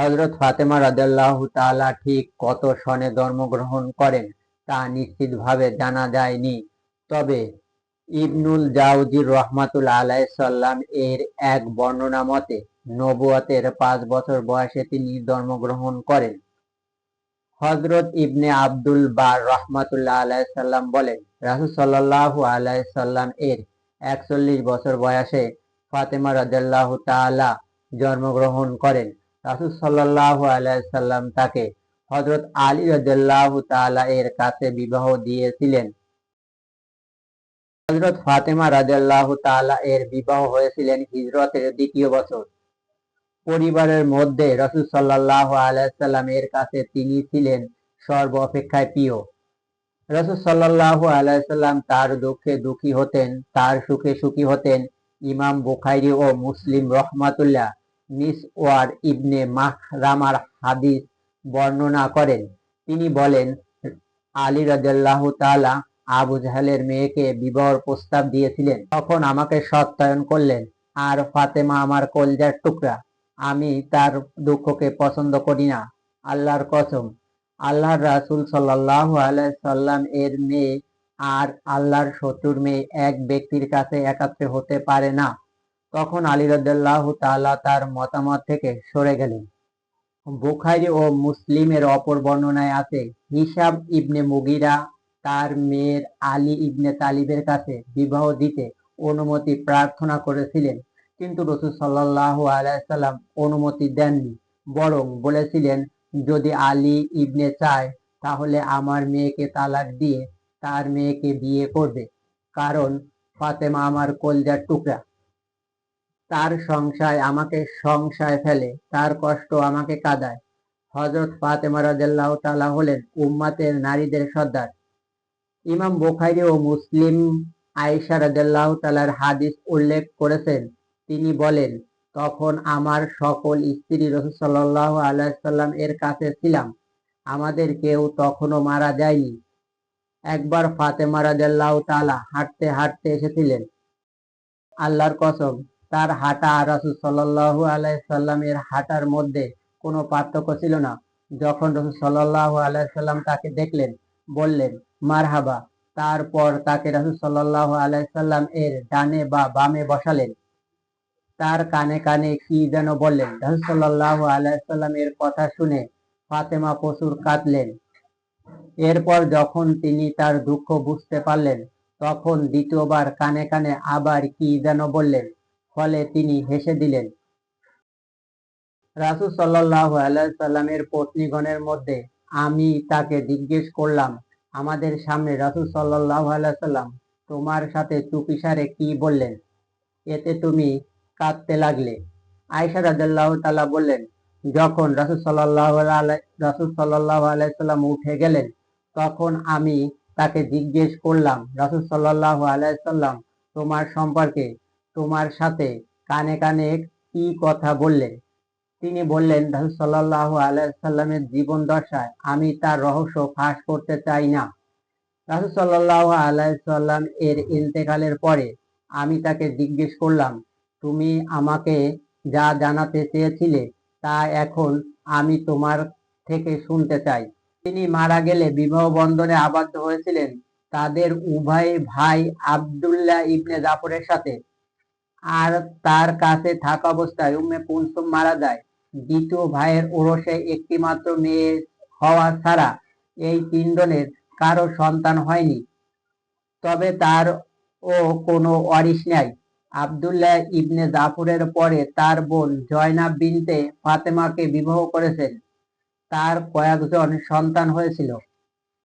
হযরত ফাতেমা রাদিয়াল্লাহু তাআলা ঠিক কত সনে জন্মগ্রহণ করেন তা নিশ্চিতভাবে জানা যায়নি। তবে ইবনুল জাওজি রাহমাতুল্লাহ আলাইহি সাল্লাম এর এক বর্ণনা মতে নবুয়তের 5 বছর বয়সে তিনি জন্মগ্রহণ করেন। হযরত ইবনে আব্দুল বার রাহমাতুল্লাহ আলাইহি সাল্লাম বলেন, রাসূল সাল্লাল্লাহু আলাইহি সাল্লাম এর 41 বছর বয়সে ফাতেমা রাদিয়াল্লাহু তাআলা জন্মগ্রহণ করেন। রাসূল সাল্লাল্লাহু আলাইহি সাল্লাম তাকে হযরত আলী রাদিয়াল্লাহু তাআলা এর কাছে বিবাহ দিয়েছিলেন। হযরত ফাতেমা রাদিয়াল্লাহু তাআলা এর বিবাহ হয়েছিলেন হিজরতের দ্বিতীয় বছর। পরিবারের মধ্যে রাসূল সাল্লাল্লাহু আলাইহি সাল্লাম এর কাছে তিনি ছিলেন সর্ব অপেক্ষায় প্রিয়। রাসূল সাল্লাল্লাহু আলাইহি সাল্লাম তার দুঃখে দুঃখী হতেন, তার সুখে সুখী হতেন। ইমাম বুখারী ও মুসলিম রহমাতুল্লাহ মিসওয়ার ইবনে মাখরামার হাদিস বর্ণনা করেন। তিনি বলেন, আলী রাদিয়াল্লাহু তাআলা আবু জাহেলের মেয়েকে বিবাহের প্রস্তাব দিয়েছিলেন। তখন আমাকে সত্যায়ন করলেন। আর ফাতেমা আমার কলিজার টুকরা। আমি তার দুঃখকে পছন্দ করি না। আল্লাহর কসম, আল্লাহর রাসূল সাল্লাল্লাহু আলাইহি সাল্লাম এর মেয়ে আর আল্লাহর শত্রুর মেয়ে এক ব্যক্তির কাছে একাত্রে হতে পারে না। তখন আলী রাদিয়াল্লাহু তাআলা তার মতামত থেকে সরে গেলেন। বুখারী ও মুসলিমের অপর বর্ণনায় আছে, হিশাম ইবনে মুগীরা তার মেয়ের আলী ইবনে তালিবের কাছে বিবাহ দিতে অনুমতি প্রার্থনা করেছিলেন, কিন্তু রাসূল সাল্লাল্লাহু আলাইহি সাল্লাম অনুমতি দেননি। বরং বলেছিলেন, যদি আলী ইবনে চায় তাহলে আমার মেয়েকে তালাক দিয়ে তার মেয়েকে বিয়ে করবে, কারণ ফাতেমা আমার কলিজার টুকরা। তার সংশয় আমাকে সংশয় ফেলে, তার কষ্ট আমাকে কাঁদায়। হযরত ফাতেমা রাদিয়াল্লাহু তাআলা হলেন উম্মতের নারীদের সর্দার। ইমাম বুখারী ও মুসলিম আয়েশা রাদিয়াল্লাহু তাআলার হাদিস উল্লেখ করেছেন। তিনি বলেন, তখন আমার সকল স্ত্রী রাসূল সাল্লাল্লাহু আলাইহি সাল্লাম এর কাছে ছিলাম। আমাদের কেউ তখনও মারা যায়নি। একবার ফাতেমা রাদিয়াল্লাহু তাআলা হাঁটতে হাঁটতে এসেছিলেন। আল্লাহর কসম, তার হাঁটা আর রাসূল সাল্লাল্লাহু আলাইহি সাল্লামের হাঁটার মধ্যে কোনো পার্থক্য ছিল না। যখন রাসূল সাল্লাল্লাহু আলাইহি সাল্লাম তাকে দেখলেন, বললেন, মারহাবা। তারপর তাকে রাসূল সাল্লাল্লাহু আলাইহি সাল্লাম এর ডানে বা বামে বসালেন। তার কানে কানে কি যেন বললেন। রাসূল সাল্লাল্লাহু আলাইহি সাল্লাম এর কথা শুনে ফাতেমা প্রচুর কাঁদলেন। এরপর যখন তিনি তার দুঃখ বুঝতে পারলেন, তখন দ্বিতীয়বার কানে কানে আবার কি যেন বললেন। ফলে তিনি হেসে দিলেন। রাসূল সাল্লাল্লাহু আলাইহি সাল্লামের পত্নীগণের মধ্যে আমি তাকে জিজ্ঞেস করলাম, আমাদের সামনে রাসূল সাল্লাল্লাহু আলাইহি সাল্লাম তোমার সাথে চুপিসারে কি বললেন? এতে তুমি কাঁদতে লাগলে। আয়েশা রাদিয়াল্লাহু তাআলা বললেন, যখন রাসূল সাল্লাল্লাহু আলাইহি সাল্লাম উঠে গেলেন, তখন আমি তাকে জিজ্ঞেস করলাম, রাসূল সাল্লাল্লাহু আলাইহি সাল্লাম তোমার সম্পর্কে তোমার সাথে কানে কানে কি কথা বললেন? তিনি বললেন, রাসূল সাল্লাল্লাহু আলাইহি সাল্লামের জীবন দশায় আমি তার রহস্য ফাঁস করতে চাই না। রাসূল সাল্লাল্লাহু আলাইহি সাল্লাম এর ইন্তেকালের পরে আমি তাকে জিজ্ঞেস করলাম, তুমি আমাকে যা জানাতে চেয়েছিলে তা এখন আমি তোমার থেকে শুনতে চাই। তিনি মারা গেলে বিবাহ বন্ধনে আবদ্ধ হয়েছিলেন তাদের উভয় ভাই আব্দুল্লাহ ইবনে জাফরের সাথে। আর তার কাছে থাকা অবস্থায় উম্মে কুলসুম মারা যায়। দ্বিতীয় ভাইয়ের ওরসে একটি মাত্র মেয়ে হওয়া ছাড়া এই তিনজনের কারো সন্তান হয়নি। তবে তার ও কোনো ওয়ারিশ নাই। আব্দুল্লাহ ইবনে জাফরের পরে তার বোন জয়নাব বিনতে ফাতেমাকে বিবাহ করেছেন। তার কয়েকজন সন্তান হয়েছিল।